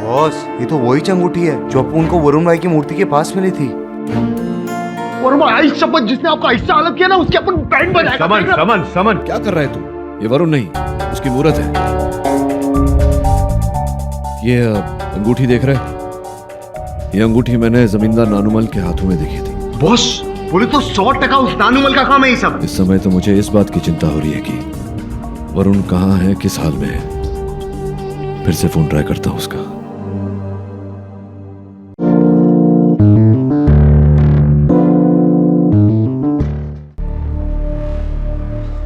Boss, ये तो वही अंगूठी है जो अपन को वरुण भाई की मूर्ति के पास मिली थी। वरुण भाई शपथ, जिसने आपका हिस्सा अलग किया ना उसके अपन बैंड बजाएगा। समन क्या कर रहा है तू? ये वरुण नहीं, उसकी मूर्त है। ये अंगूठी देख रहे हैं? ये अंगूठी मैंने जमींदार नानूमल के हाथों में देखी थी। बॉस बोले तो 100% उस नानूमल का काम है ये सब। इस समय तो मुझे इस बात की चिंता हो रही है कि वरुण कहाँ है, किस हाल में है। फिर से फोन ट्राई करता हूँ उसका।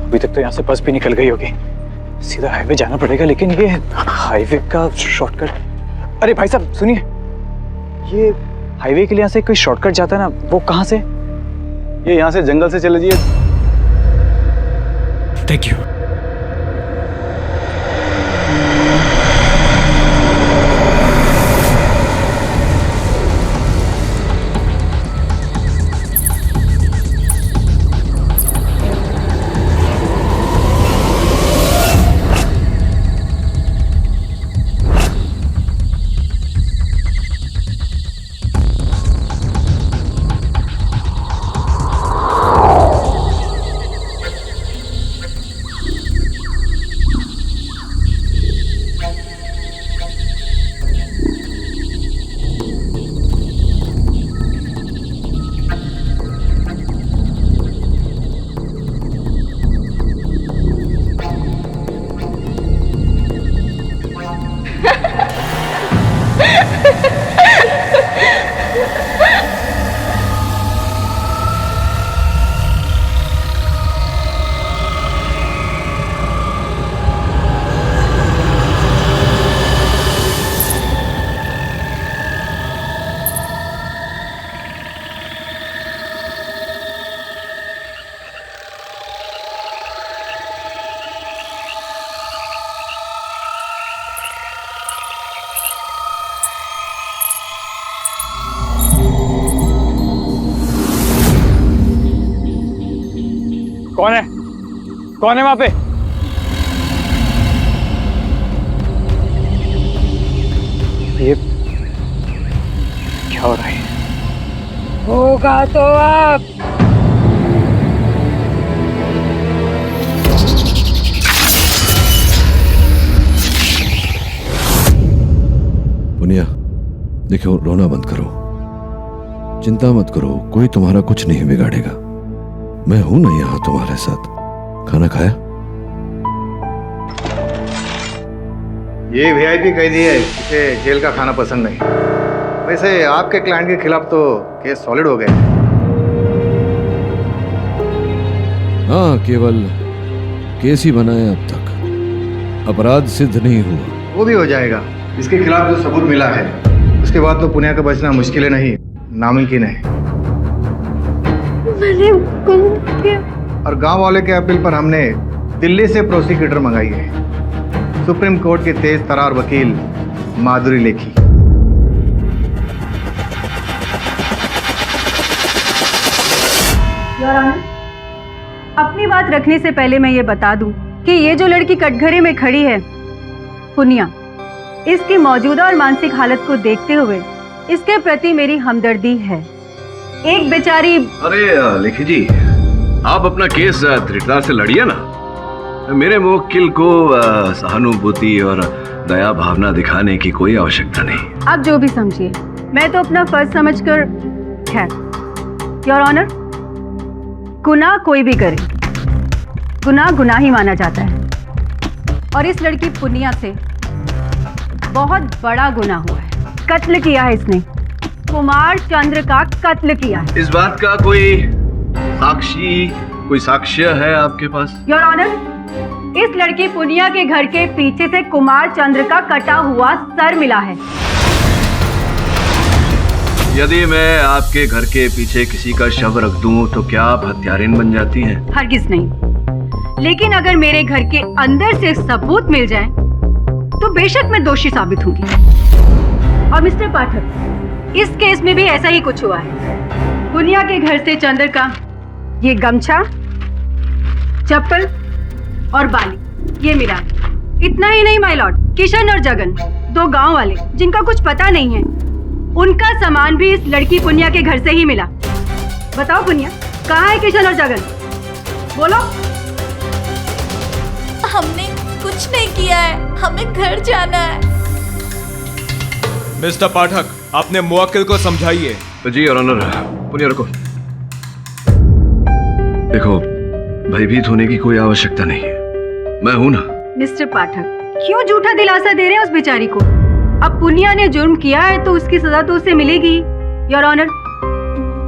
अभी तक तो यहाँ से बस भी निकल गई होगी, सीधा हाईवे जाना पड़ेगा। लेकिन ये हाईवे का शॉर्टकट, अरे भाई साहब सुनिए, ये हाईवे के लिए यहाँ से कोई शॉर्टकट जाता है ना, वो कहाँ से? ये यहाँ से जंगल से चले जाइए। Thank you. कौन है? कौन है वहां पे? ये क्या हो रहा है? होगा तो अब। पुनिया देखो, रोना बंद करो, चिंता मत करो, कोई तुम्हारा कुछ नहीं बिगाड़ेगा। मैं हूं ना यहाँ तुम्हारे साथ। खाना खाया? ये वीआईपी कैदी है, इसे जेल का खाना पसंद नहीं। वैसे आपके क्लाइंट के खिलाफ तो केस सॉलिड हो गए। हाँ, केवल केस ही बना है अब तक, अपराध सिद्ध नहीं हुआ। वो भी हो जाएगा। इसके खिलाफ जो सबूत मिला है उसके बाद तो पुनिया का बचना मुश्किल है नहीं, नामुमकिन है। मैंने और गांव वाले के अपील पर हमने दिल्ली से प्रोसिक्यूटर मंगाई है, सुप्रीम कोर्ट के तेज तरार वकील माधुरी लेखी। अपनी बात रखने से पहले मैं ये बता दूं कि ये जो लड़की कटघरे में खड़ी है, पुनिया, इसकी मौजूदा और मानसिक हालत को देखते हुए इसके प्रति मेरी हमदर्दी है। एक बेचारी। अरे लेखी जी, आप अपना केस दृढ़ता से लड़िए ना। मेरे मुवक्किल को सहानुभूति और दया भावना दिखाने की कोई आवश्यकता नहीं। आप जो भी समझिए, मैं तो अपना फर्ज समझकर। खैर, योर ऑनर, गुनाह कोई भी करे, गुनाह गुनाह ही माना जाता है। और इस लड़की पुनिया से बहुत बड़ा गुनाह हुआ है। कत्ल किया है इसने, कुमार चंद्र का कत्ल किया है। इस बात का कोई साक्षी, कोई साक्ष्य है आपके पास? योर ऑनर, इस लड़की पुनिया के घर के पीछे से कुमार चंद्र का कटा हुआ सर मिला है। यदि मैं आपके घर के पीछे किसी का शव रख दूं तो क्या आप हत्यारिन बन जाती हैं? हरगिज नहीं, लेकिन अगर मेरे घर के अंदर से सबूत मिल जाए तो बेशक मैं दोषी साबित होंगी। और मिस्टर पाठक, इस केस में भी ऐसा ही कुछ हुआ है। पुनिया के घर से चंद्र का ये गमछा, चप्पल और बाली ये मिला। इतना ही नहीं माय लॉर्ड, किशन और जगन, दो गांव वाले जिनका कुछ पता नहीं है, उनका सामान भी इस लड़की पुनिया के घर से ही मिला। बताओ पुनिया, कहाँ है किशन और जगन? बोलो। हमने कुछ नहीं किया है, हमें घर जाना है। मिस्टर पाठक, अपने मुवक्किल को समझाइए। जी और ऑनर, पुनिया रुको। देखो, भयभीत होने की कोई आवश्यकता नहीं है, मैं हूं ना। मिस्टर पाठक, क्यों झूठा दिलासा दे रहे हैं उस बेचारी को? अब पुनिया ने जुर्म किया है तो उसकी सजा तो उसे मिलेगी। योर ऑनर,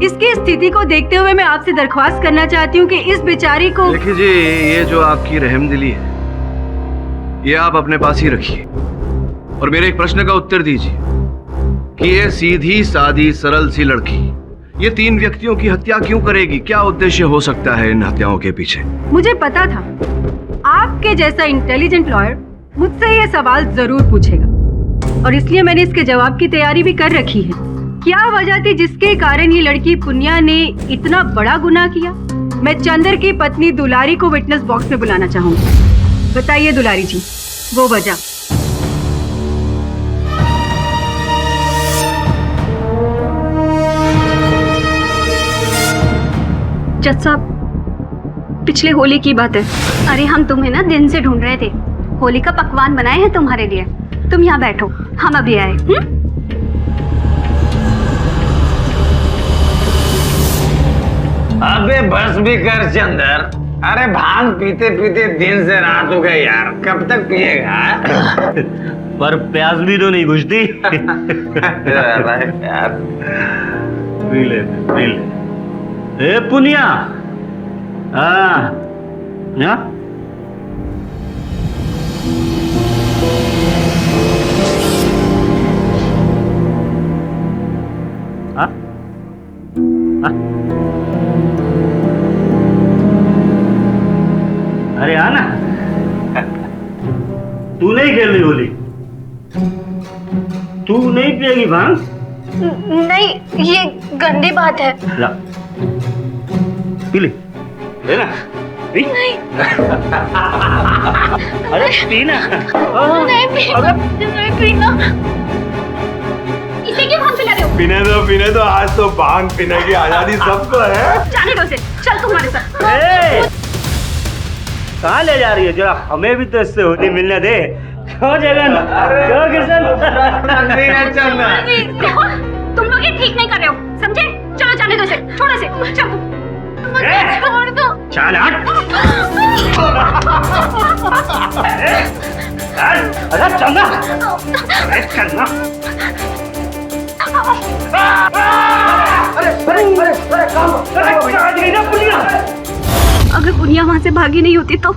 इसकी स्थिति को देखते हुए मैं आपसे दरख्वास्त करना चाहती हूँ कि इस बेचारी को। देखिए जी, ये जो आपकी रहमदिली है, ये आप अपने पास ही रखिए और मेरे एक प्रश्न का उत्तर दीजिए कि ये सीधी सादी सरल सी लड़की ये 3 व्यक्तियों की हत्या क्यों करेगी? क्या उद्देश्य हो सकता है इन हत्याओं के पीछे? मुझे पता था आपके जैसा इंटेलिजेंट लॉयर मुझसे ये सवाल जरूर पूछेगा और इसलिए मैंने इसके जवाब की तैयारी भी कर रखी है। क्या वजह थी जिसके कारण ये लड़की पुनिया ने इतना बड़ा गुनाह किया? मैं चंदर की पत्नी दुलारी को विटनेस बॉक्स में बुलाना चाहूंगी। बताइए दुलारी जी, वो वजह। जज साहब, पिछले होली की बात है। अरे हम तुम्हें ना दिन से ढूंढ रहे थे, होली का पकवान बनाए हैं तुम्हारे लिए। तुम यहाँ बैठो, हम अभी आए। अबे बस भी कर चंदर, अरे भांग पीते पीते दिन से रात हो गई यार, कब तक पिएगा? पर प्यास भी तो नहीं बुझती। यार पी ले। ए पुनिया, हाँ अरे आना। तू नहीं खेल रही होली? तू नहीं पिएगी भांग? नहीं, ये गंदी बात है। ला, पी ले। लेना। नहीं। अरे पीना। नहीं पीना। इसे क्यों भांग पिला रहे हो? पीने दो, आज तो भांग पीने की आजादी सबको है। जाने दो उसे, चल तुम्हारे साथ। कहाँ ले जा रही है? जरा हमें भी तो इससे होली मिलने दे। क्यों जगन? क्यों किशन? तुम लोग ये ठीक नहीं कर रहे हो, समझे? चलो जाने दो उसे, छोड़ो उसे, चलो। छोड़ दो। चल हट। अरे चलना। अरे चलना। अगर पुनिया वहां से भागी नहीं होती तो?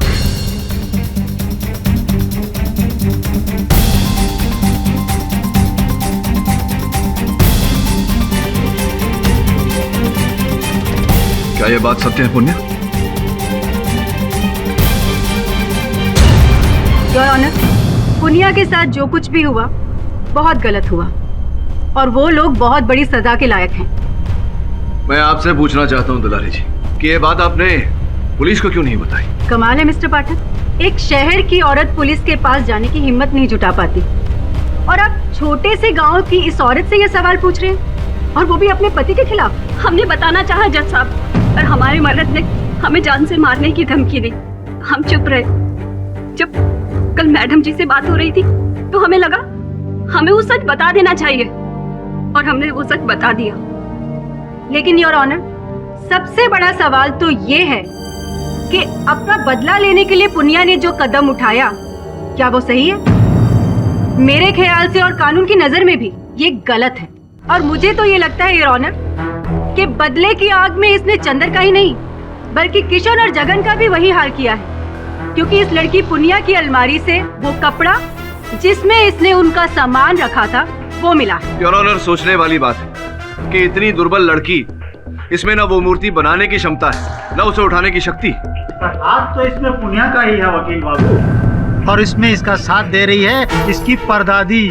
क्या ये बात सत्य है पुण्य? योर ऑनर, पुनिया के साथ जो कुछ भी हुआ बहुत गलत हुआ और वो लोग बहुत बड़ी सजा के लायक हैं। मैं आपसे पूछना चाहता हूँ दुलारी जी कि ये बात आपने पुलिस को क्यों नहीं बताई? कमाल है मिस्टर पाठक, एक शहर की औरत पुलिस के पास जाने की हिम्मत नहीं जुटा पाती और आप छोटे से गांव की इस औरत से ये सवाल पूछ रहे हैं और वो भी अपने पति के खिलाफ। हमने बताना चाहा जज साहब, पर हमारे मर्द ने हमें जान से मारने की धमकी दी। हम चुप रहे। जब कल मैडम जी से बात हो रही थी तो हमें लगा हमें वो सच बता देना चाहिए और हमने वो सच बता दिया। लेकिन योर ऑनर, सबसे बड़ा सवाल तो ये है कि अपना बदला लेने के लिए पुनिया ने जो कदम उठाया, क्या वो सही है? मेरे ख्याल से और कानून की नजर में भी ये गलत है और मुझे तो ये लगता है योर ऑनर कि बदले की आग में इसने चंदर का ही नहीं बल्कि किशन और जगन का भी वही हाल किया है, क्योंकि इस लड़की पुनिया की अलमारी से वो कपड़ा जिसमें इसने उनका सामान रखा था वो मिला है। योर ऑनर, सोचने वाली बात है कि इतनी दुर्बल लड़की, इसमें ना वो मूर्ति बनाने की क्षमता है ना उसे उठाने की शक्ति। हाथ तो इसमें पुनिया का ही है वकील बाबू, और इसमें इसका साथ दे रही है इसकी परदादी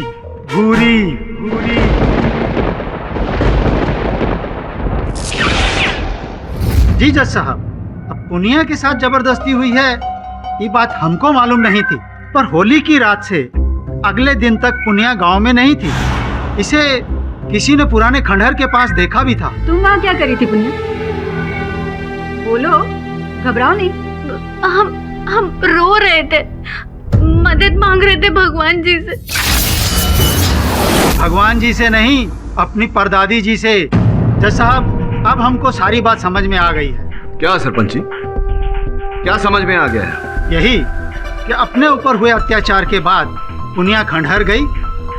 भूरी। जी जज साहब, अब पुनिया के साथ जबरदस्ती हुई है ये बात हमको मालूम नहीं थी, पर होली की रात से अगले दिन तक पुनिया गांव में नहीं थी। इसे किसी ने पुराने खंडहर के पास देखा भी था। तुम वहाँ क्या करी थी पुनिया? बोलो, घबराओ नहीं। हम रो रहे थे, मदद मांग रहे थे भगवान जी से। भगवान जी से नहीं, अपनी परदादी जी से। जज साहब, अब हमको सारी बात समझ में आ गई है। क्या सरपंच जी, क्या समझ में आ गया है? यही कि अपने ऊपर हुए अत्याचार के बाद पुनिया खंडहर गई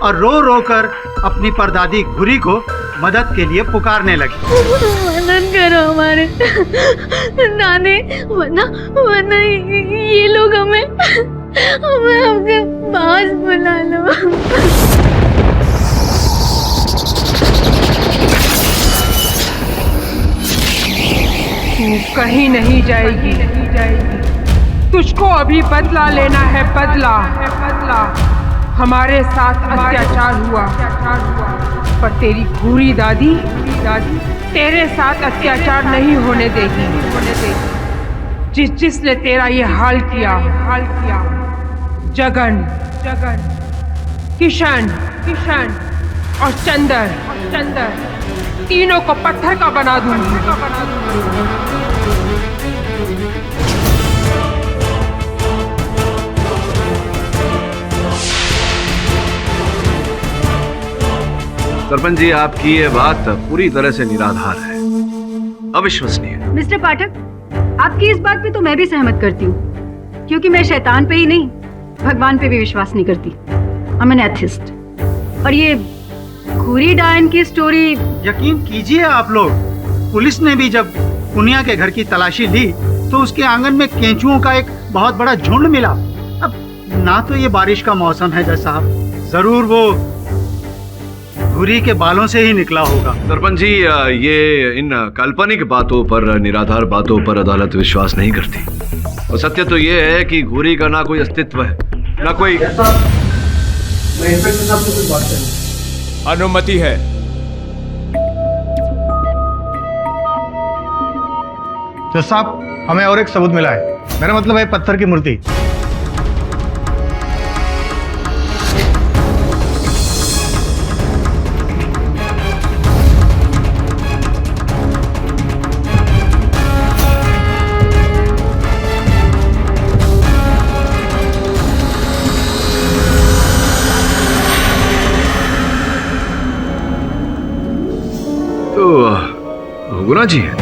और रो रो कर अपनी परदादी घुरी को मदद के लिए पुकारने लगी। मदद करो हमारे दादी, वरना ये लोग हमें अपने पास बुला लो। तू कहीं नहीं जाएगी। तुझको अभी बदला लेना है, बदला। हमारे साथ अत्याचार हुआ, पर तेरी घूरी दादी तेरे साथ अत्याचार नहीं होने देगी। जिसने तेरा ये हाल किया, जगन, किशन और चंदर, तीनों को पत्थर का बना दूंगी। सरपंच जी, आपकी ये बात पूरी तरह से निराधार है, अविश्वसनीय। मिस्टर पाठक, आपकी इस बात पे तो मैं भी सहमत करती हूँ, क्योंकि मैं शैतान पे ही नहीं, भगवान पे भी विश्वास नहीं करती। I am an atheist. और ये घूरी डायन की स्टोरी, यकीन कीजिए आप लोग, पुलिस ने भी जब पुनिया के घर की तलाशी ली तो उसके आंगन में केंचुओं का एक बहुत बड़ा झुंड मिला। अब ना तो ये बारिश का मौसम है जज साहब, जरूर वो घुरी के बालों से ही निकला होगा। सरपंच जी, ये इन काल्पनिक बातों पर, निराधार बातों पर अदालत विश्वास नहीं करती। और सत्य तो ये है कि घुरी का ना कोई अस्तित्व है, ना कोई। मैं इंस्पेक्टर साहब से कुछ बात करनी। अनुमति है। जज साहब, हमें और एक सबूत मिला है। मेरा मतलब है पत्थर की मूर्ति। तो गुना जी है।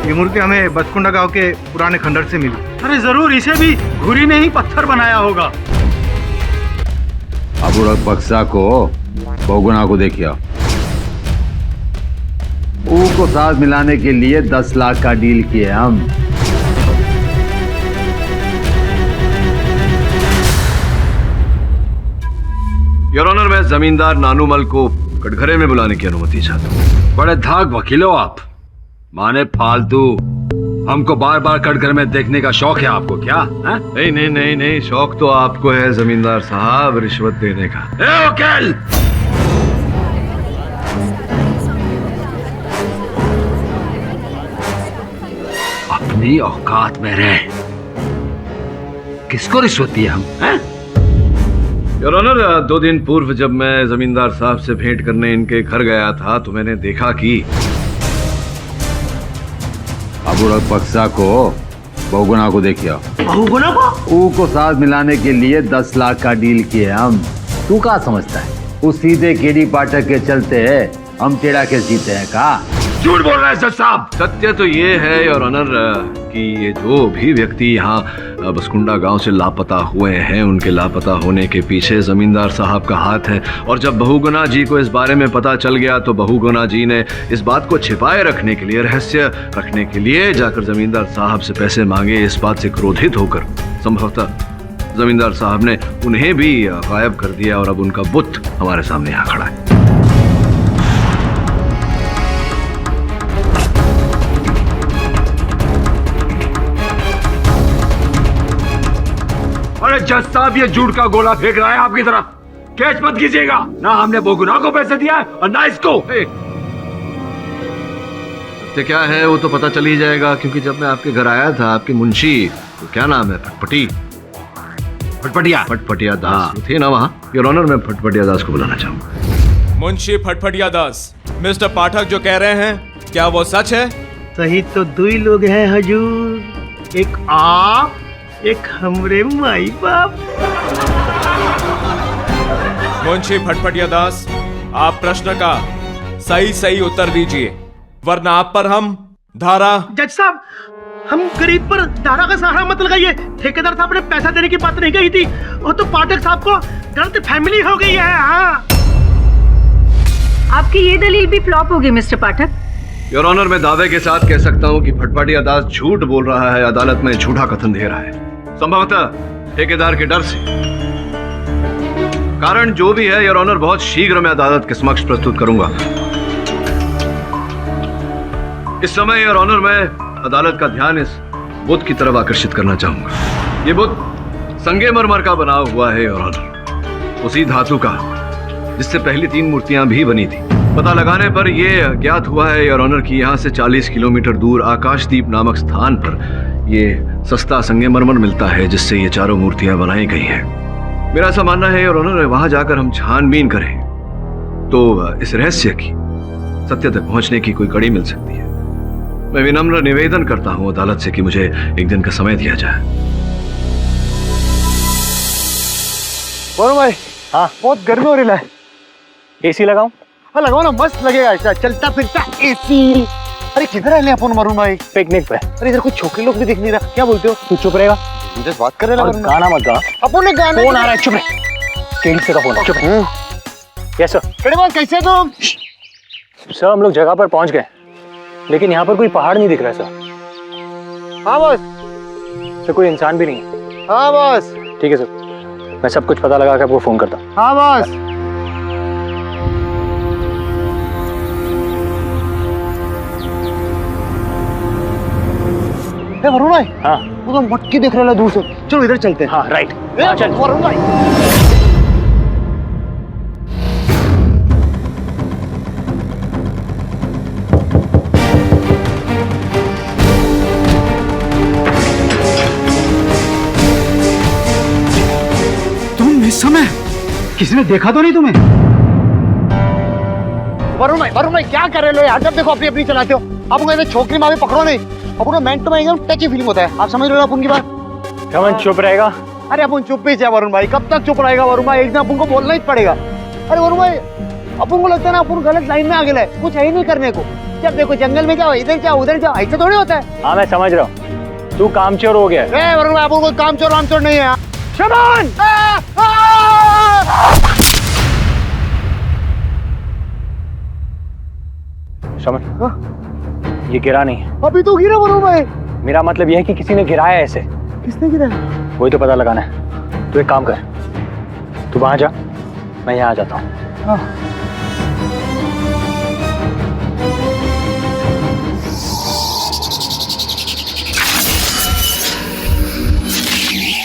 ये मूर्ति हमें बचकुंडा गांव के पुराने खंडहर से मिली। अरे जरूर, इसे भी घुरी ने ही पत्थर बनाया होगा। अबू बक्सा को बहुगुना को देखिए। ऊ को साथ मिलाने के लिए 10 लाख का डील किए हम। योर ऑनर, मैं जमींदार नानूमल को कटघरे में बुलाने की अनुमति चाहता हूँ। बड़े धाक वकील हो आप, माने फालतू। हमको बार बार कटघरे में देखने का शौक है आपको क्या? है? नहीं, शौक तो आपको है जमींदार साहब, रिश्वत देने का। ए वकील, अपनी औकात में रहे। किसको रिश्वत दी हम? योर ऑनर, 2 दिन पूर्व जब मैं जमींदार साहब से भेंट करने इनके घर गया था तो मैंने देखा कि अबू बक्सा को बहुगुना को देखिए। बहुगुना को? ऊ को साथ मिलाने के लिए 10 लाख का डील किए हम। तू क्या समझता है? उस सीधे केडी पाठक के चलते हम टेढ़ा के जीते हैं का? झूठ बोल रहे हैं जज साहब। सत्य तो ये है योर ऑनर कि ये जो भी व्यक्ति यहाँ बसकुंडा गांव से लापता हुए हैं, उनके लापता होने के पीछे जमींदार साहब का हाथ है। और जब बहुगुना जी को इस बारे में पता चल गया तो बहुगुना जी ने इस बात को छिपाए रखने के लिए, रहस्य रखने के लिए जाकर जमींदार साहब से पैसे मांगे। इस बात से क्रोधित होकर संभवतः जमींदार साहब ने उन्हें भी गायब कर दिया और अब उनका बुत हमारे सामने यहाँ खड़ा है। अरे जज साहब, ये झूठ का गोला फेंक रहा है आपकी तरफ। कैच मत कीजिएगा। ना हमने बहुगुना को पैसे दिया है और ना इसको। सत्य क्या है वो तो पता चल ही जाएगा, क्योंकि जब मैं आपके घर आया था आपके मुंशी, तो क्या नाम है, फटफटिया दास थे ना वहाँ। योर ऑनर, मैं फटफटिया दास को बुलाना चाहूँगा। मुंशी फटफटिया दास, मिस्टर पाठक जो कह रहे हैं क्या वो सच है? सही तो दो ही लोग हैं हजूर, एक आप, एक हमरे माई बाप। मुंशी फटफटिया दास, आप प्रश्न का सही उत्तर दीजिए, वरना आप पर हम धारा। जज साहब, हम गरीब पर धारा का सहारा मत लगाइए। ठेकेदार साहब ने पैसा देने की बात नहीं कही थी, वो तो पाठक साहब को गलत फैमिली हो गई है। हाँ, आपकी ये दलील भी फ्लॉप होगी मिस्टर पाठक। योर ऑनर, मैं दावे के साथ कह सकता हूँ कि फटफटिया दास झूठ बोल रहा है, अदालत में झूठा कथन दे रहा है, संभवतः ठेकेदार के डर से। कारण जो भी है योर ऑनर, बहुत शीघ्र मैं अदालत के समक्ष प्रस्तुत करूंगा। इस समय योर ऑनर, मैं अदालत का ध्यान इस बुद्ध की तरफ आकर्षित करना चाहूंगा। ये बुद्ध संगमरमर का बना हुआ है योर ऑनर, उसी धातु का जिससे पहली 3 मूर्तियां भी बनी थी। पता लगाने पर यह ज्ञात हुआ है योर ऑनर कि यहाँ से 40 किलोमीटर दूर आकाशदीप नामक स्थान पर यह सस्ता संगमरमर मिलता है, जिससे ये चारों मूर्तियां बनाई गई हैं। मेरा ऐसा मानना है योर ऑनर, वहां जाकर हम छानबीन करें तो इस रहस्य की सत्य तक पहुंचने की कोई कड़ी मिल सकती है। मैं विनम्र निवेदन करता हूं अदालत से कि मुझे एक दिन का समय दिया जाए। बोलो भाई। हाँ, बहुत गर्मी हो रही है। एसी लगाऊं? हाँ लगाओ ना, मस्त लगेगा ऐसा चलता फिरता एसी। अरे किधर है अपन वरुण भाई? पिकनिक पे। अरे इधर कुछ छोकरे लोग भी दिख नहीं रहा, क्या बोलते हो? तू चुप रहेगा, मुझे बात कर रहे हैं। गाना मत गा। अपन ने गाना। फोन आ रहा है, चुप रहे। केडी से का फोन है, चुप रहे। Yes sir. केडी बॉस, कैसे तुम? सर हम लोग जगह पर पहुंच गए, लेकिन यहाँ पर कोई पहाड़ नहीं दिख रहा सर। हाँ बॉस। सर कोई इंसान भी नहीं है। हाँ बॉस। ठीक है सर, मैं सब कुछ पता लगा के आपको फोन करता हूँ। हाँ बॉस। वरुण भाई। हाँ, वो तो मटकी देख रहा है दूर से, चलो इधर चलते हैं। हाँ राइट। चल वरुण भाई। तुम इस समय किसी ने देखा तो नहीं तुम्हें? वरुण भाई क्या कर रहे हो यार? जब देखो अपनी अपनी चलाते हो। आप कहते छोकरी माँ भी पकड़ो नहीं, अपन मैन टू मैन एकदम टची फीलिंग होता है। आप समझ रहे हो अपन की बात? कमन चुप रहेगा। अरे अपन चुप ही वरुण भाई, कब तक चुप रहेगा वरुण भाई? एक दिन अपन को बोलना ही पड़ेगा। अरे वरुण भाई, अपन को लगता है ना अपन गलत लाइन में आ गए, कुछ है ही नहीं करने को। जब देखो जंगल में जाओ, इधर जाओ उधर जाओ, ऐसा थोड़ी होता है। हाँ मैं समझ रहा हूँ, तू कामचोर हो गया। वरुण भाई, अपन कोई कामचोर वामचोर नहीं है। शबान! शमन, ये गिरा नहीं है। अभी तो गिरा वरुण भाई। मेरा मतलब यह है कि किसी ने गिराया ऐसे। किसने गिराया? वही तो पता लगाना है। तू एक काम कर, तू वहां जा, मैं यहाँ आ जाता हूँ। हाँ।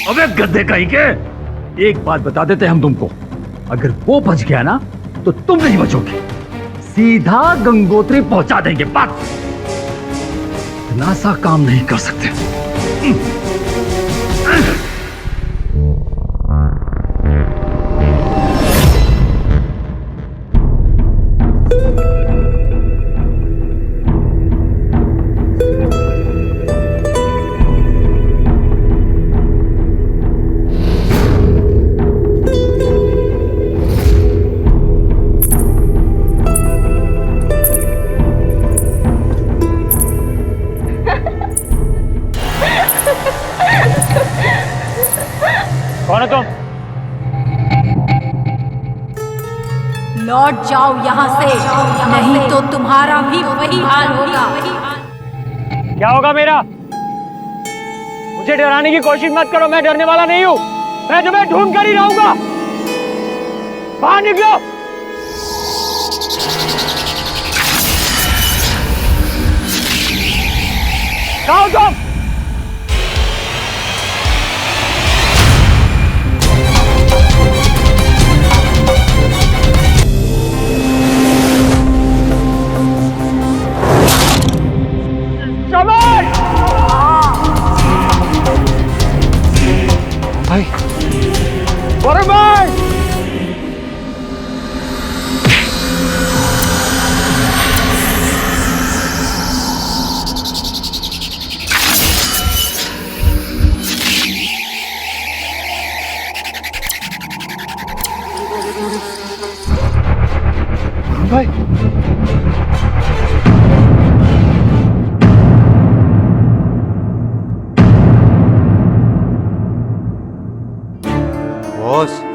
अबे गद्दे कहीं के, एक बात बता देते हम तुमको, अगर वो बच गया ना तो तुम नहीं बचोगे, सीधा गंगोत्री पहुंचा देंगे। बस इतना सा काम नहीं कर सकते। कौन है तुम? लौट जाओ यहाँ से, नहीं तो तुम्हारा भी वही हाल होगा। क्या होगा मेरा? मुझे डराने की कोशिश मत करो, मैं डरने वाला नहीं हूँ। मैं तुम्हें ढूंढ कर ही रहूंगा। बाहर निकलो। कहाँ हो तुम?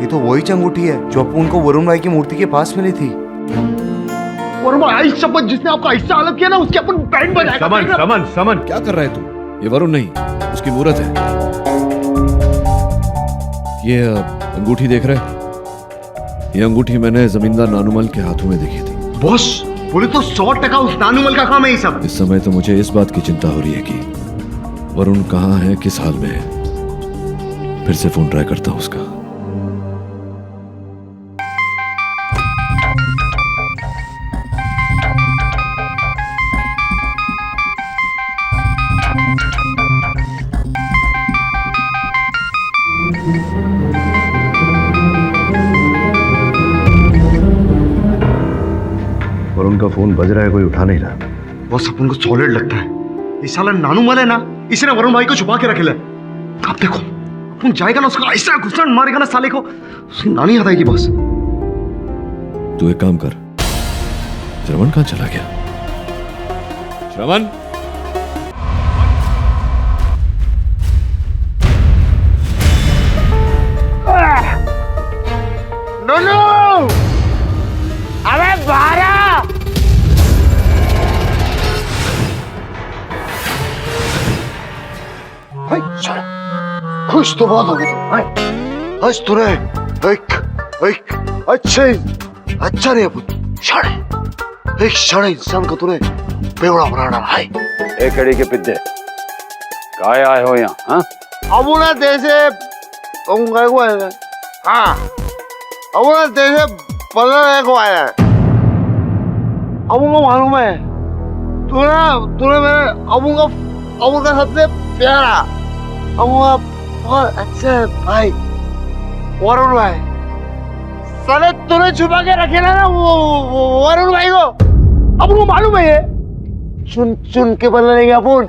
ये तो वही अंगूठी है जो अपन को वरुण भाई की मूर्ति के पास मिली थी। वरुण भाई शपथ, जिसने आपका ऐसा अलग किया ना उसके अपन बैंड बजाएगा। समन समन समन, क्या कर रहा है तू? ये वरुण नहीं, उसकी मूर्त है। ये अंगूठी देख रहे हैं? ये अंगूठी मैंने जमींदार नानुमल के हाथों में देखी थी। बॉस बोले तो 100% उस नानुमल का काम है ये सब। इस समय तो मुझे इस बात की चिंता हो रही है कि वरुण कहाँ है, किस हाल में है। फिर से फोन ट्राई करता हूं उसका। वरुण का फोन बज रहा है, कोई उठा नहीं रहा। बॉस अपन को सॉलिड लगता है ये साला नानुमल है ना, इसने वरुण भाई को छुपा के रखे। आप देखो अपन जाएगा ना, उसका ऐसा घुसन मारेगा ना साले को, उसकी नानी याद आएगी। बॉस तू एक काम कर, श्रवण कहाँ चला गया? श्रवण, नोनो, अबे बारा खुश तो बहुत हो गए तुम। आज तूने एक अच्छा नहीं अपन शाणे, एक शाणे इंसान को तूने बेवड़ा बना डाला है। एक कड़ी के पिद्दे काय आए हो यहाँ? हाँ, अब उन्हें जैसे तुम गए को आए। हाँ, अब उन्हें जैसे बदलने को आया है। अब उनको मालूम है तूने मेरे अब का सबसे प्यारा अब बहुत अच्छे भाई वरुण भाई, साले तूने छुपा के रखे ना वो वरुण भाई को। अब उनको मालूम है ये चुन चुन के बदल लेंगे अपन।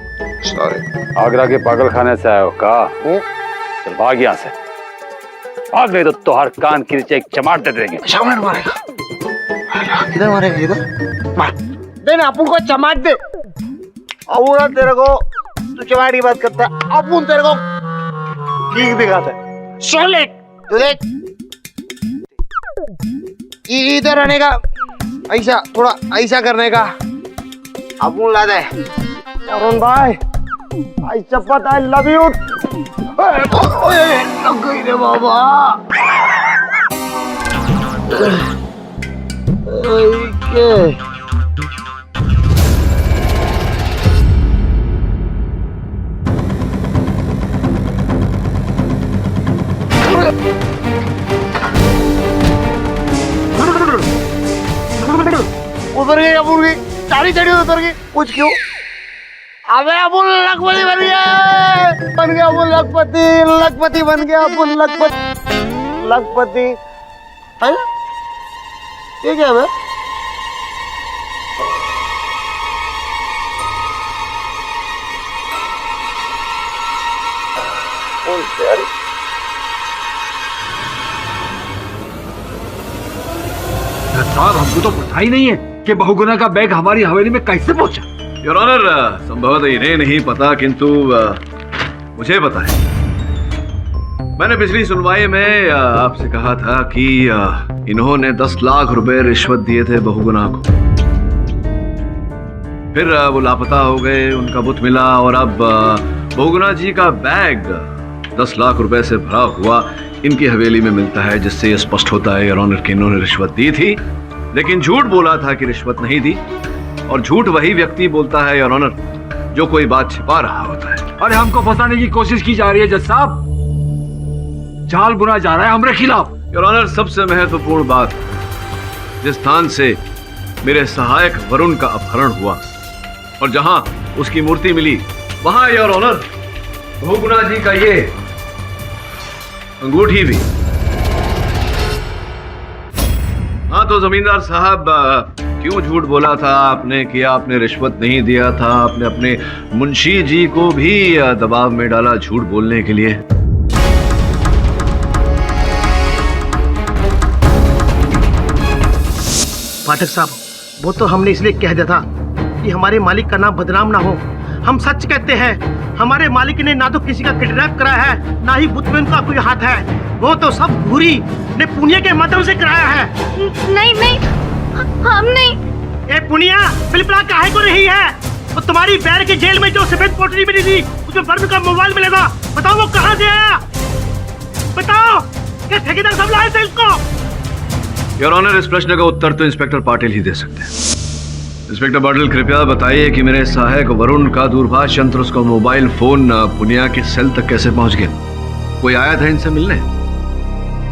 आगरा के पागल खाने से आए हो का? चल भाग यहाँ से, भाग नहीं तो तुहार कान किरचे एक चमाट दे देंगे। चमाट मारेगा? किधर मारेगा? इधर मार दे ना, अपन को चमाट दे। अब तेरे को तू चमाट की बात करता है, अपन तेरे को ठीक दिखाता है। सॉलिड तू देख, इधर आने का, ऐसा थोड़ा ऐसा करने का अपन ला दे। वरुण भाई ऐसा पता, आई लव यू। लग गई रे बाबा। उतर गई अबुल की सारी चढ़ी उतर गई। कुछ क्यों? अबे अबुल लखपति बन गया अबुल लखपति बन गया अबुल लखपति। है ये क्या है? साहब हमको तो पता ही नहीं है कि बहुगुना का बैग हमारी हवेली में कैसे पहुंचा। योर ऑनर, संभवतः इन्हें नहीं पता, किंतु मुझे पता है। मैंने पिछली सुनवाई में आपसे कहा था कि इन्होंने 10 लाख रुपए रिश्वत दिए थे बहुगुना को। फिर वो लापता हो गए, उनका बुत मिला और अब बहुगुना जी का बैग 10 लाख रुपए से भरा हुआ इनकी हवेली में मिलता है, जिससे यह स्पष्ट होता है योर ऑनर कि इन्होंने रिश्वत दी थी, लेकिन झूठ बोला था कि रिश्वत नहीं दी। और झूठ वही व्यक्ति बोलता है योर ऑनर जो कोई बात छिपा रहा होता है। अरे हमको फंसाने की कोशिश की जा रही है जज साहब, जाल बुना जा रहा है हमारे खिलाफ। योर ऑनर, सबसे महत्वपूर्ण बात, जिस स्थान से मेरे सहायक वरुण का अपहरण हुआ और जहां उसकी मूर्ति मिली, वहां योर ऑनर बहुगुना जी का ये अंगूठी भी। हाँ, तो जमींदार साहब क्यों झूठ बोला था आपने कि आपने रिश्वत नहीं दिया था? आपने अपने मुंशी जी को भी दबाव में डाला झूठ बोलने के लिए। पाठक साहब, वो तो हमने इसलिए कह दिया था कि हमारे मालिक का नाम बदनाम ना हो, हम सच कहते हैं, हमारे मालिक ने ना तो किसी का किडनैप कराया है, ना ही बुत में उनका कोई हाथ है। वो तो सब घूरी ने पुनिया के माध्यम से कराया है। नहीं नहीं, हम नहीं। ए पुनिया, बिलबिला काहे को रही है? वो तुम्हारी बैर की जेल में जो सफेद पोटली मिली थी, उसमें वरुण का मोबाइल मिला था, बताओ वो कहाँ से आया? बताओ, क्या ठेकेदार सब लाए थे इसको? योर ऑनर, इस प्रश्न का उत्तर तो इंस्पेक्टर पाटिल ही दे सकते हैं। इंस्पेक्टर पाटिल, कृपया बताइए कि मेरे सहायक वरुण का दूरभाष यंत्र, उसका मोबाइल फोन पुनिया के सेल तक कैसे पहुंच गया? कोई आया था इनसे मिलने?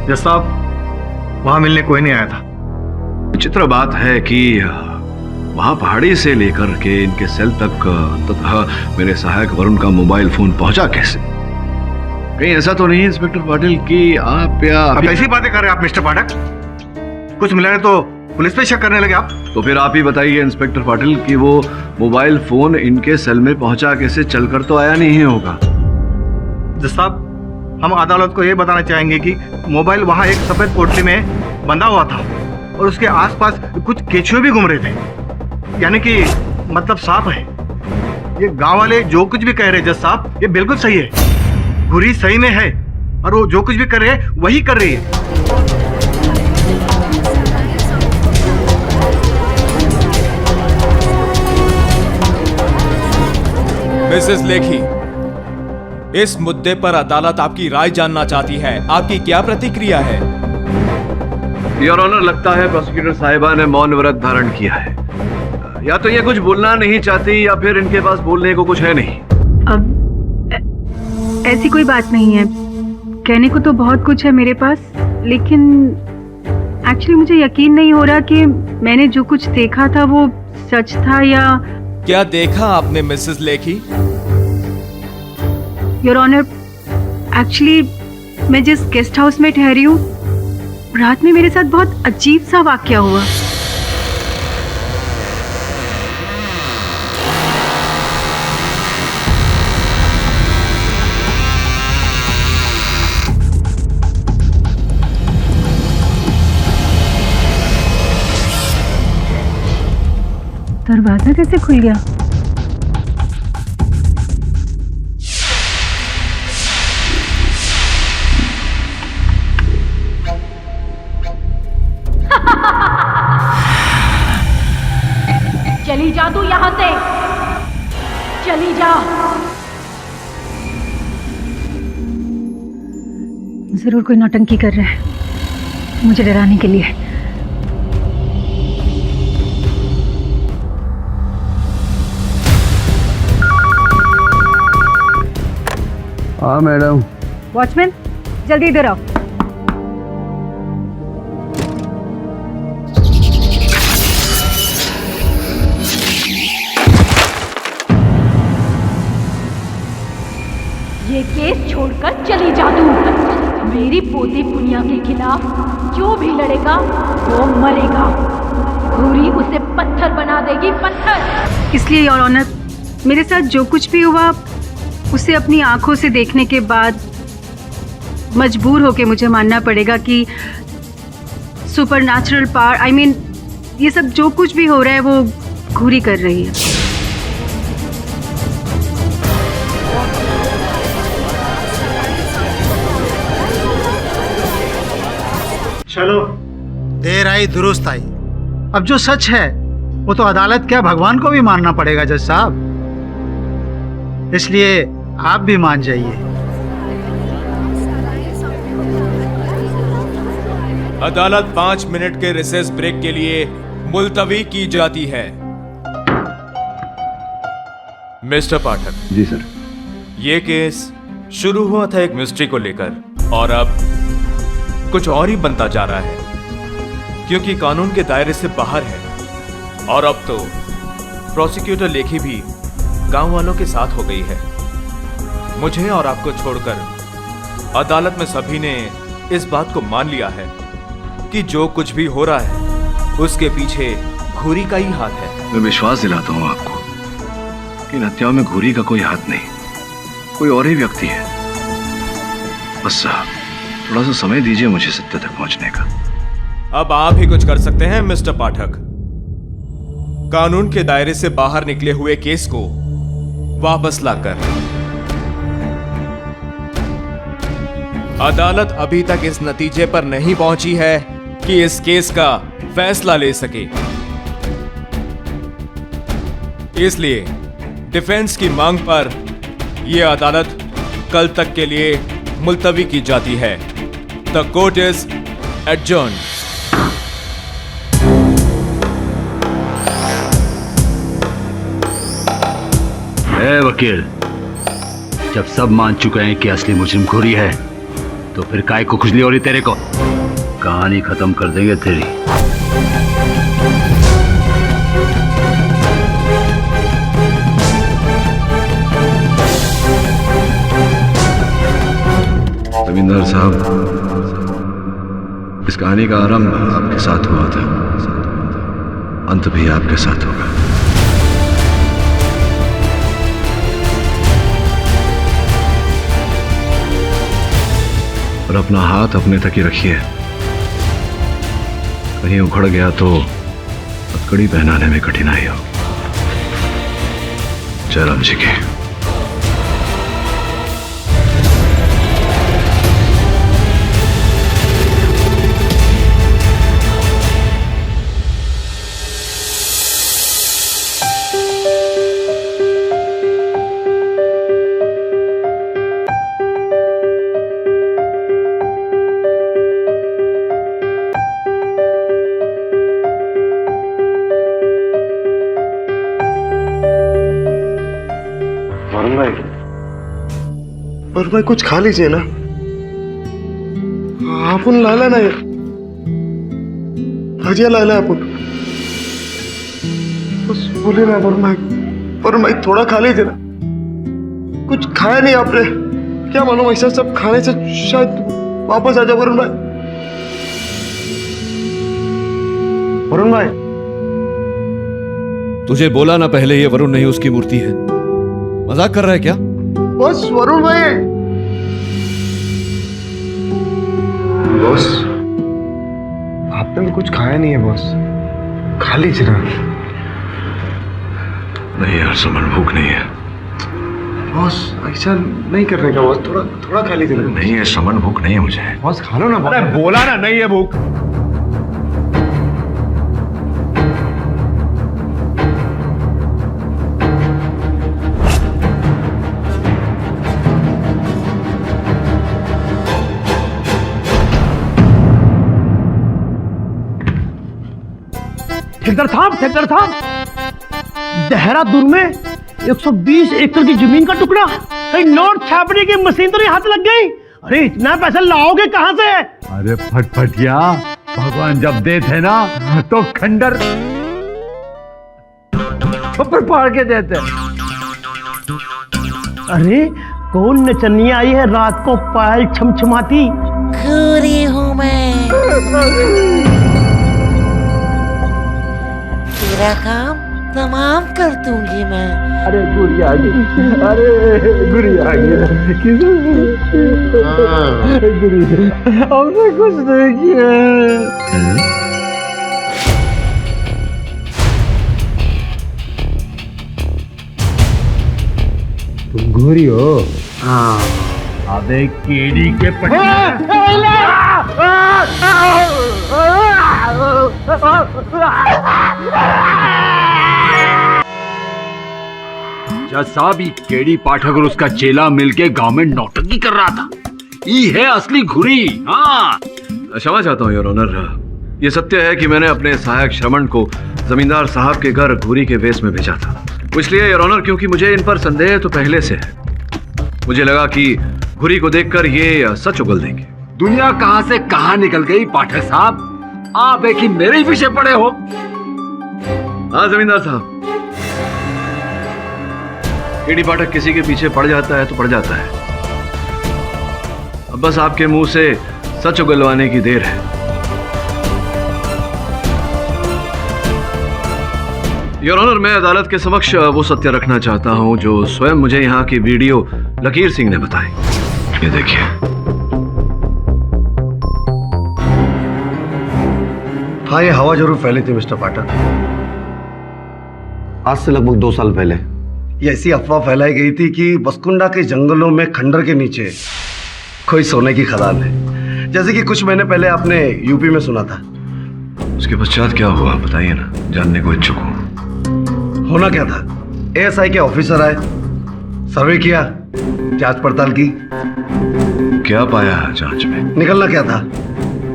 जज साहब, वहां मिलने कोई नहीं आया था। विचित्र बात है कि वहां पहाड़ी से लेकर के इनके सेल तक अंततः मेरे सहायक वरुण का मोबाइल फोन पहुंचा कैसे? कहीं ऐसा तो नहीं इंस्पेक्टर पाटिल कि आप या आप ऐसी बातें कर रहे हैं आप मिस्टर पाठक? कुछ मिला है तो पुलिस पे शक करने लगे आप? तो फिर आप ही बताइए इंस्पेक्टर पाटिल कि वो मोबाइल फोन इनके सेल में पहुंचा कैसे? चलकर तो आया नहीं होगा। जज साहब, हम अदालत को ये बताना चाहेंगे कि मोबाइल वहां एक सफेद पोटली में बंधा हुआ था और उसके आसपास कुछ केचुए भी घूम रहे थे, यानी कि मतलब साफ है। ये गांव वाले जो कुछ भी कह रहे हैं जज साहब, ये बिल्कुल सही है। घुरी सही में है और वो जो कुछ भी कर रहे हैं वही कर रही है। मिसेस लेखी, इस मुद्दे पर अदालत आपकी राय जानना चाहती है। आपकी क्या प्रतिक्रिया है? योर ऑनर, लगता है प्रोसिक्यूटर साहिबा ने मौन व्रत धारण किया है। या तो ये कुछ बोलना नहीं चाहती या फिर इनके पास बोलने को कुछ है नहीं। अब ऐसी कोई बात नहीं है, कहने को तो बहुत कुछ है मेरे पास, लेकिन एक्चुअली मुझे यकीन नहीं हो रहा कि मैंने जो कुछ देखा था वो सच था या... क्या देखा आपने Mrs Lekhi? Your honour, actually मैं जिस गेस्ट हाउस में ठहरी हूँ, रात में मेरे साथ बहुत अजीब सा वाकया हुआ। दरवाजा कैसे खुल गया? चली जा तू यहाँ से, चली जा। जरूर कोई नौटंकी कर रहा है मुझे डराने के लिए। हाँ मैडम। वॉचमैन, जल्दी इधर आओ। ये केस छोड़कर चली जा तू। मेरी पोती पुनिया के खिलाफ जो भी लड़ेगा वो मरेगा। घूरी उसे पत्थर बना देगी, पत्थर। इसलिए योर ऑनर, मेरे साथ जो कुछ भी हुआ उसे अपनी आंखों से देखने के बाद मजबूर होके मुझे मानना पड़ेगा कि सुपरनैचुरल पावर, आई मीन ये सब जो कुछ भी हो रहा है वो घूरी कर रही है। चलो, देर आई दुरुस्त आई। अब जो सच है वो तो अदालत क्या भगवान को भी मानना पड़ेगा जज साहब, इसलिए आप भी मान जाइए। अदालत 5 मिनट के रिसेस ब्रेक के लिए मुलतवी की जाती है। मिस्टर पाठक। जी सर। ये केस शुरू हुआ था एक मिस्ट्री को लेकर और अब कुछ और ही बनता जा रहा है, क्योंकि कानून के दायरे से बाहर है और अब तो प्रोसिक्यूटर लेखी भी गांव वालों के साथ हो गई है। मुझे और आपको छोड़कर अदालत में सभी ने इस बात को मान लिया है कि जो कुछ भी हो रहा है उसके पीछे घूरी का ही हाथ है। मैं विश्वास दिलाता हूँ आपको कि इन हत्याओं में घूरी का कोई हाथ नहीं, कोई और ही व्यक्ति है। बस थोड़ा सा समय दीजिए मुझे सत्य तक पहुंचने का। अब आप ही कुछ कर सकते हैं मिस्टर पाठक। कानून के दायरे से बाहर निकले हुए केस को वापस लाकर। अदालत अभी तक इस नतीजे पर नहीं पहुंची है कि इस केस का फैसला ले सके। इसलिए डिफेंस की मांग पर यह अदालत कल तक के लिए मुलतवी की जाती है। The court is adjourned. वकील, जब सब मान चुके हैं कि असली मुजरिम घुरी है, तो फिर काय को खुजली हो रही तेरे को? कहानी खत्म कर देंगे तेरी। जमींदार साहब, इस कहानी का आरंभ आपके साथ हुआ था, अंत भी आपके साथ होगा। और अपना हाथ अपने तक ही रखिए, कहीं उखड़ गया तो हथकड़ी पहनाने में कठिनाई होगी। जयराम जी की। और भाई कुछ खा लीजिए ना, आपण लायला नाही, भजिया लायला आपण। बस बोले ना वरुण भाई थोड़ा खा लीजिए ना, कुछ खाया नहीं आपने, क्या मालूम ऐसा सब खाने से शायद वापस आ जाए। वरुण भाई, वरुण भाई, तुझे बोला ना पहले ये वरुण नहीं उसकी मूर्ति है। मजाक कर रहा है क्या? बस वरुण भाई, बॉस आपने भी कुछ खाया नहीं है बॉस, खा लीजिए ना। नहीं यार समन, भूख नहीं है। बॉस ऐसा नहीं करने का बॉस, थोड़ा थोड़ा खा लीजिए। नहीं है समन, भूख नहीं है मुझे। बॉस खा लो ना। अरे बोला ना नहीं है भूख। ठेकेदार साहब, देहरादून में 120 एकड़ की जमीन का टुकड़ा, कहीं नोट छापने की मशीन तो नहीं हाथ लग गई? अरे इतना पैसा लाओगे कहां से? अरे फटफटिया, भगवान जब देते ना तो खंडर ऊपर फाड़ के देते। अरे कौन नचनिया आई है रात को पायल छमछमाती? घूरी हूं मैं, तेरा काम तमाम कर दूंगी मैं। अरे गुड़िया आ गई, अरे गुड़िया आ गई। गुड़िया हमने कुछ नहीं किया। तुम घोरी हो? हाँ। अबे केड़ी के जज साहब, ये केड़ी पाठक और उसका चेला मिलके गांव में नौटंकी कर रहा था। ये है असली घुरी। हाँ, क्षमा चाहता हूँ योर ऑनर। ये सत्य है कि मैंने अपने सहायक श्रवण को जमींदार साहब के घर घुरी के वेश में भेजा था। इसलिए योर ऑनर, क्योंकि मुझे इन पर संदेह तो पहले से है। मुझे लगा कि घुरी को देखकर ये सच उगल देंगे। दुनिया कहां से कहां निकल गई पाठक साहब, आप एक ही मेरे ही पीछे पड़े हो। हाँ जमींदार साहब, केडी पाठक किसी के पीछे पड़ जाता है तो पड़ जाता है। अब बस आपके मुंह से सच उगलवाने की देर है। योर ऑनर, मैं अदालत के समक्ष वो सत्य रखना चाहता हूं जो स्वयं मुझे यहाँ की वीडियो लकीर सिंह ने बताई। ये देखिए। हाँ, ये हवा जरूर फैली थी मिस्टर पाठक। आज से लगभग 2 साल पहले ये ऐसी अफवाह फैलाई गई थी कि बसकुंडा के जंगलों में खंडर के नीचे कोई सोने की खदान है, जैसे कि कुछ महीने पहले आपने यूपी में सुना था। उसके पश्चात क्या हुआ बताइए ना, जानने को इच्छुक हूँ। होना क्या था, एएसआई के ऑफिसर आए, सर्वे किया, जांच पड़ताल की। क्या पाया जांच में? निकलना क्या था,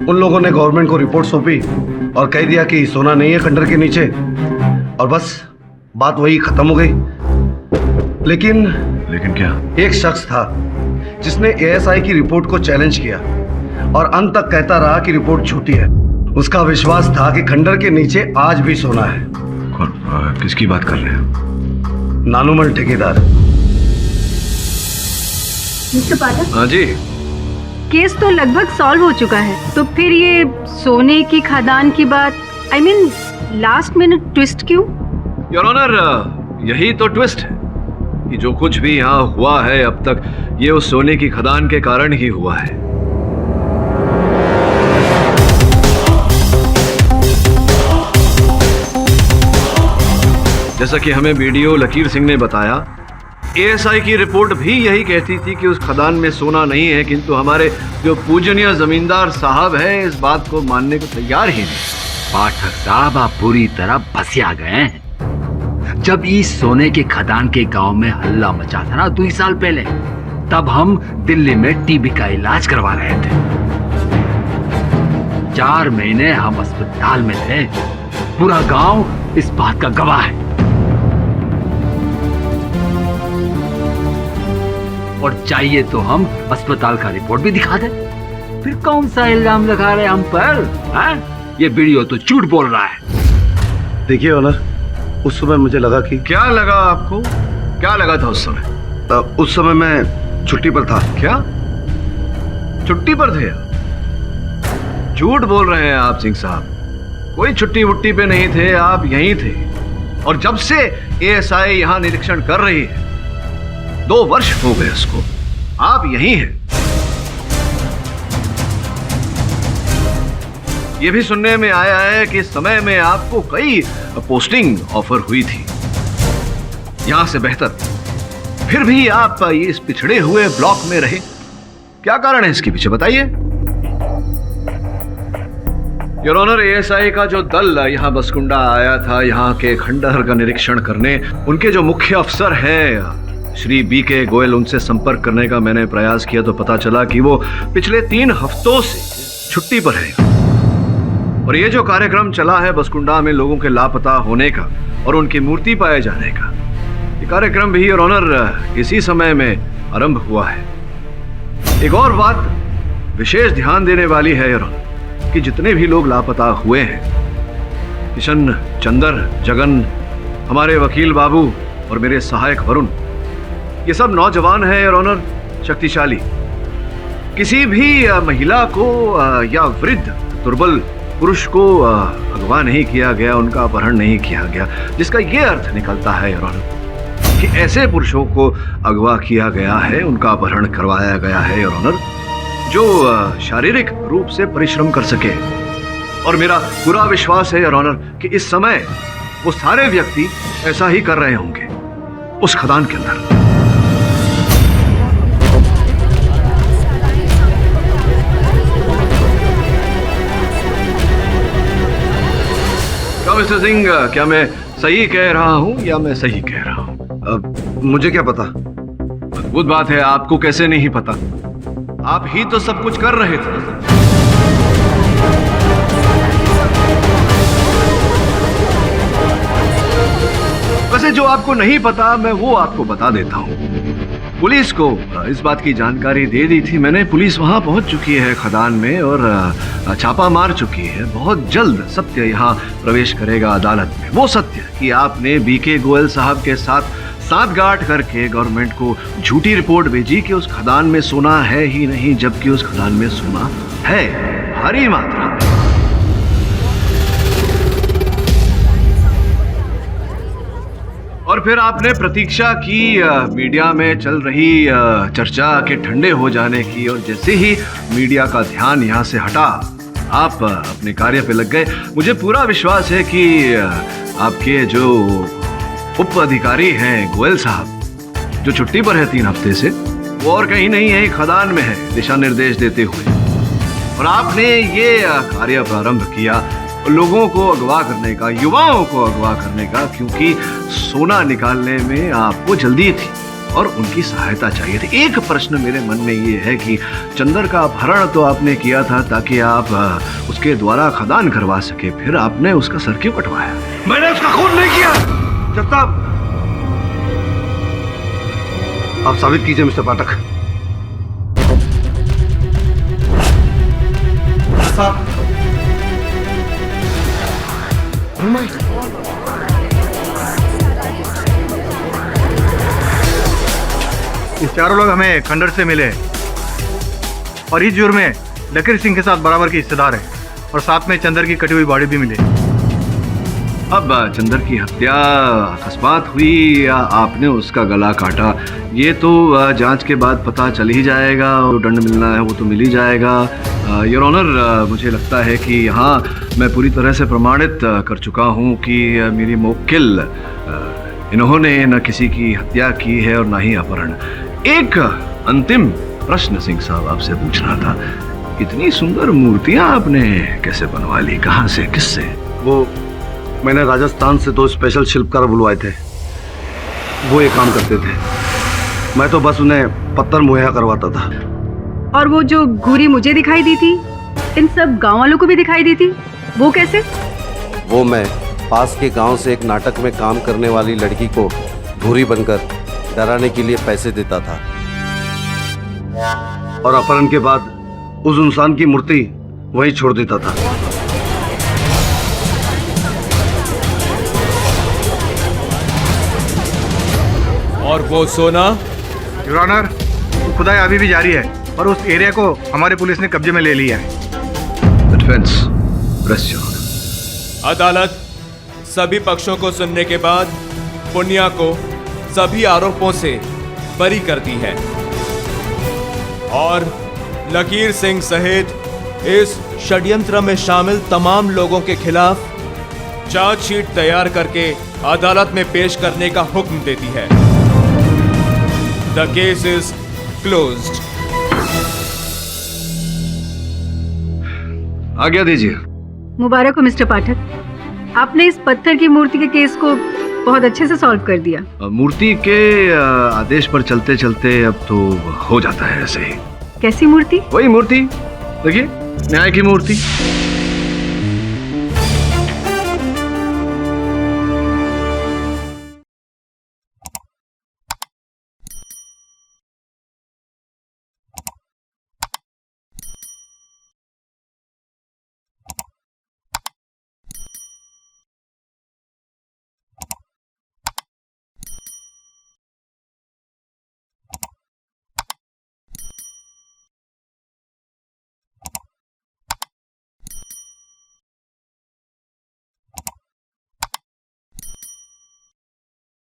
उन लोगों ने गवर्नमेंट को रिपोर्ट सौंपी और कह दिया कि सोना नहीं है खंडर के नीचे, और बस बात वही खत्म हो गई। लेकिन क्या? एक शख्स था जिसने एएसआई की रिपोर्ट को चैलेंज किया और अंत तक कहता रहा कि रिपोर्ट झूठी है। उसका विश्वास था कि खंडर के नीचे आज भी सोना है। किसकी बात कर रहे हैं? नानूमल ठेकेदार। मिस्टर पाठक। हाँ जी। केस तो लगभग सॉल्व हो चुका है, तो फिर ये सोने की खदान की बात, I mean, last minute twist क्यों? योर ऑनर, यही तो ट्विस्ट है कि जो कुछ भी यहाँ हुआ है अब तक, ये उस सोने की खदान के कारण ही हुआ है। जैसा कि हमें वीडियो लकीर सिंह ने बताया, एएसआई की रिपोर्ट भी यही कहती थी कि उस खदान में सोना नहीं है, किंतु हमारे जो पूजनीय जमींदार साहब है इस बात को मानने को तैयार ही नहीं। पाठक साहब, आप पूरी तरह भसिया गए हैं। जब इस सोने के खदान के गांव में हल्ला मचा था ना 2 साल पहले, तब हम दिल्ली में टीबी का इलाज करवा रहे थे। 4 महीने हम अस्पताल में थे। पूरा गांव इस बात का गवाह है। और चाहिए तो हम अस्पताल का रिपोर्ट भी दिखा दें। फिर कौन सा इल्जाम लगा रहे हम पर? ये वीडियो तो झूठ बोल रहा है। देखिए ऑनर, उस समय मुझे लगा कि... क्या लगा आपको? क्या लगा था उस समय? उस समय मैं छुट्टी पर था। क्या छुट्टी पर थे? झूठ बोल रहे हैं आप सिंह साहब। कोई छुट्टी वुट्टी पे नहीं थे, आप यहीं थे। और जब से एएसआई यहाँ निरीक्षण कर रही है, 2 वर्ष हो गए उसको, आप यहीं हैं। यह भी सुनने में आया है कि इस समय में आपको कई पोस्टिंग ऑफर हुई थी यहां से बेहतर, फिर भी आप इस पिछड़े हुए ब्लॉक में रहे। क्या कारण है इसके पीछे, बताइए। योर ऑनर, एएसआई का जो दल यहां बसकुंडा आया था यहाँ के खंडहर का निरीक्षण करने, उनके जो मुख्य अफसर हैं श्री बीके गोयल, उनसे संपर्क करने का मैंने प्रयास किया तो पता चला कि वो पिछले 3 हफ्तों से छुट्टी पर है। और ये जो कार्यक्रम चला है बसकुंडा में लोगों के लापता होने का और उनकी मूर्ति पाए जाने का, ये कार्यक्रम भी योर ऑनर इसी समय में आरंभ हुआ है। एक और बात विशेष ध्यान देने वाली है योर ऑनर कि जितने भी लोग लापता हुए हैं, किशन, चंदर, जगन, हमारे वकील बाबू और मेरे सहायक वरुण, ये सब नौजवान हैं योर ऑनर, शक्तिशाली। किसी भी महिला को या वृद्ध दुर्बल पुरुष को अगवा नहीं किया गया, उनका अपहरण नहीं किया गया, जिसका ये अर्थ निकलता है योर ऑनर कि ऐसे पुरुषों को अगवा किया गया है, उनका अपहरण करवाया गया है योर ऑनर, जो शारीरिक रूप से परिश्रम कर सके। और मेरा पूरा विश्वास है योर ऑनर कि इस समय वो सारे व्यक्ति ऐसा ही कर रहे होंगे उस खदान के अंदर। मिस्टर सिंह, क्या मैं सही कह रहा हूं या मैं सही कह रहा हूं? मुझे क्या पता। अद्भुत बात है, आपको कैसे नहीं पता? आप ही तो सब कुछ कर रहे थे। वैसे जो आपको नहीं पता मैं वो आपको बता देता हूं। पुलिस को इस बात की जानकारी दे दी थी मैंने। पुलिस वहां पहुंच चुकी है खदान में और छापा मार चुकी है। बहुत जल्द सत्य यहां प्रवेश करेगा अदालत में। वो सत्य कि आपने बीके गोयल साहब के साथ साठगांठ करके गवर्नमेंट को झूठी रिपोर्ट भेजी कि उस खदान में सोना है ही नहीं, जबकि उस खदान में सोना है भारी मात्रा में। और फिर आपने प्रतीक्षा की मीडिया में चल रही चर्चा के ठंडे हो जाने की, और जैसे ही मीडिया का ध्यान यहाँ से हटा आप अपने कार्य पे लग गए। मुझे पूरा विश्वास है कि आपके जो उप अधिकारी हैं गोयल साहब, जो छुट्टी पर है 3 हफ्ते से। वो और कहीं नहीं है, खदान में है दिशा निर्देश देते हुए। और आपने ये कार्य प्रारंभ किया लोगों को अगवा करने का, युवाओं को अगवा करने का, क्योंकि सोना निकालने में आपको जल्दी थी और उनकी सहायता चाहिए थी। एक प्रश्न मेरे मन में ये है कि चंदर का अपहरण तो आपने किया था ताकि आप उसके द्वारा खदान करवा सके, फिर आपने उसका सर क्यों कटवाया? मैंने उसका खून नहीं किया। जब तक आप साबित कीजिए मिस्टर पाठक। ये चारों लोग हमें खंडर से मिले और इस जुर्म में लकीर सिंह के साथ बराबर की हिस्सेदार है और साथ में चंदर की कटी हुई बॉडी भी मिली। अब चंदर की हत्या अकस्मात हुई या आपने उसका गला काटा, ये तो जांच के बाद पता चल ही जाएगा। और दंड मिलना है वो तो मिल ही जाएगा। योर ऑनर, मुझे लगता है कि यहाँ मैं पूरी तरह से प्रमाणित कर चुका हूँ कि मेरी मुवक्किल इन्होंने न किसी की हत्या की है और न ही अपहरण। एक अंतिम प्रश्न सिंह साहब आपसे पूछना था, इतनी सुंदर मूर्तियां आपने कैसे बनवा ली, कहाँ से, किससे? वो मैंने राजस्थान से 2 स्पेशल शिल्पकार बुलवाए थे, वो ये काम करते थे। मैं तो बस उन्हें पत्थर मुहैया करवाता था। और वो जो घूरी मुझे दिखाई दी थी, इन सब गांव वालों को भी दिखाई दी थी, वो कैसे? वो मैं पास के गांव से एक नाटक में काम करने वाली लड़की को घूरी बनकर डराने के लिए पैसे देता था। और अपहरण के बाद उस इंसान की मूर्ति वहीं छोड़ देता था। और वो सोना? योर ऑनर, खुदाई अभी भी जारी है और उस एरिया को हमारी पुलिस ने कब्जे में ले लिया है। Defence, press your honour. अदालत सभी पक्षों को सुनने के बाद पुनिया को सभी आरोपों से बरी करती है और लकीर सिंह सहित इस षड्यंत्र में शामिल तमाम लोगों के खिलाफ चार्जशीट तैयार करके अदालत में पेश करने का हुक्म देती है। The case is closed. आज्ञा दीजिए। मुबारक हो मिस्टर पाठक, आपने इस पत्थर की मूर्ति के केस को बहुत अच्छे से सॉल्व कर दिया। मूर्ति के आदेश पर चलते चलते अब तो हो जाता है ऐसे ही। कैसी मूर्ति? वही मूर्ति, देखिए, न्याय की मूर्ति।